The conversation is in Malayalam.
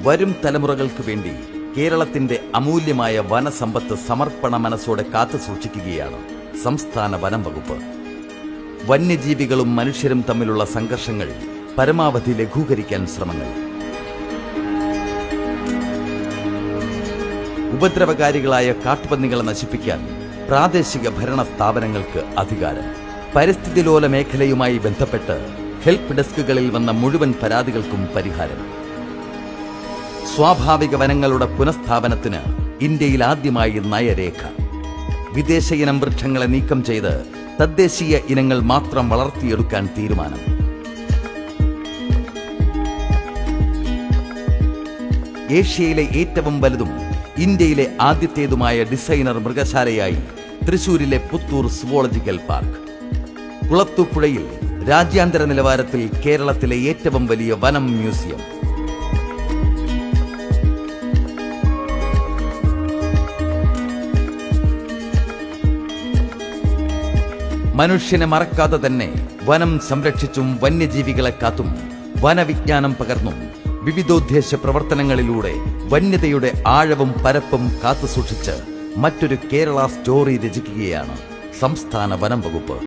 വരും തലമുറകൾക്ക് വേണ്ടി കേരളത്തിന്റെ അമൂല്യമായ വനസമ്പത്ത് സമർപ്പണ മനസ്സോടെ കാത്തുസൂക്ഷിക്കുകയാണ് സംസ്ഥാന വനം വകുപ്പ്. വന്യജീവികളും മനുഷ്യരും തമ്മിലുള്ള സംഘർഷങ്ങൾ പരമാവധി ലഘൂകരിക്കാൻ ശ്രമങ്ങൾ. ഉപദ്രവകാരികളായ കാട്ടുപന്നികളെ നശിപ്പിക്കാൻ പ്രാദേശിക ഭരണ സ്ഥാപനങ്ങൾക്ക് അധികാരം. പരിസ്ഥിതി ലോല മേഖലയുമായി ബന്ധപ്പെട്ട് ഹെൽപ്പ് ഡെസ്കുകളിൽ വന്ന മുഴുവൻ പരാതികൾക്കും പരിഹാരം. സ്വാഭാവിക വനങ്ങളുടെ പുനഃസ്ഥാപനത്തിന് ഇന്ത്യയിൽ ആദ്യമായി നയരേഖ. വിദേശ ഇനം വൃക്ഷങ്ങളെ നീക്കം ചെയ്ത് തദ്ദേശീയ ഇനങ്ങൾ മാത്രം വളർത്തിയെടുക്കാൻ തീരുമാനം. ഏഷ്യയിലെ ഏറ്റവും വലുതും ഇന്ത്യയിലെ ആദ്യത്തേതുമായ ഡിസൈനർ മൃഗശാലയായി തൃശൂരിലെ പുത്തൂർ സുവോളജിക്കൽ പാർക്ക്. കുളത്തൂപ്പുഴയിൽ രാജ്യാന്തര നിലവാരത്തിൽ കേരളത്തിലെ ഏറ്റവും വലിയ വനം മ്യൂസിയം. മനുഷ്യനെ മറക്കാതെ തന്നെ വനം സംരക്ഷിച്ചും വന്യജീവികളെ കാത്തും വനവിജ്ഞാനം പകർന്നും വിവിധോദ്ദേശ പ്രവർത്തനങ്ങളിലൂടെ വന്യതയുടെ ആഴവും പരപ്പും കാത്തുസൂക്ഷിച്ച് മറ്റൊരു കേരള സ്റ്റോറി രചിക്കുകയാണ് സംസ്ഥാന വനം വകുപ്പ്.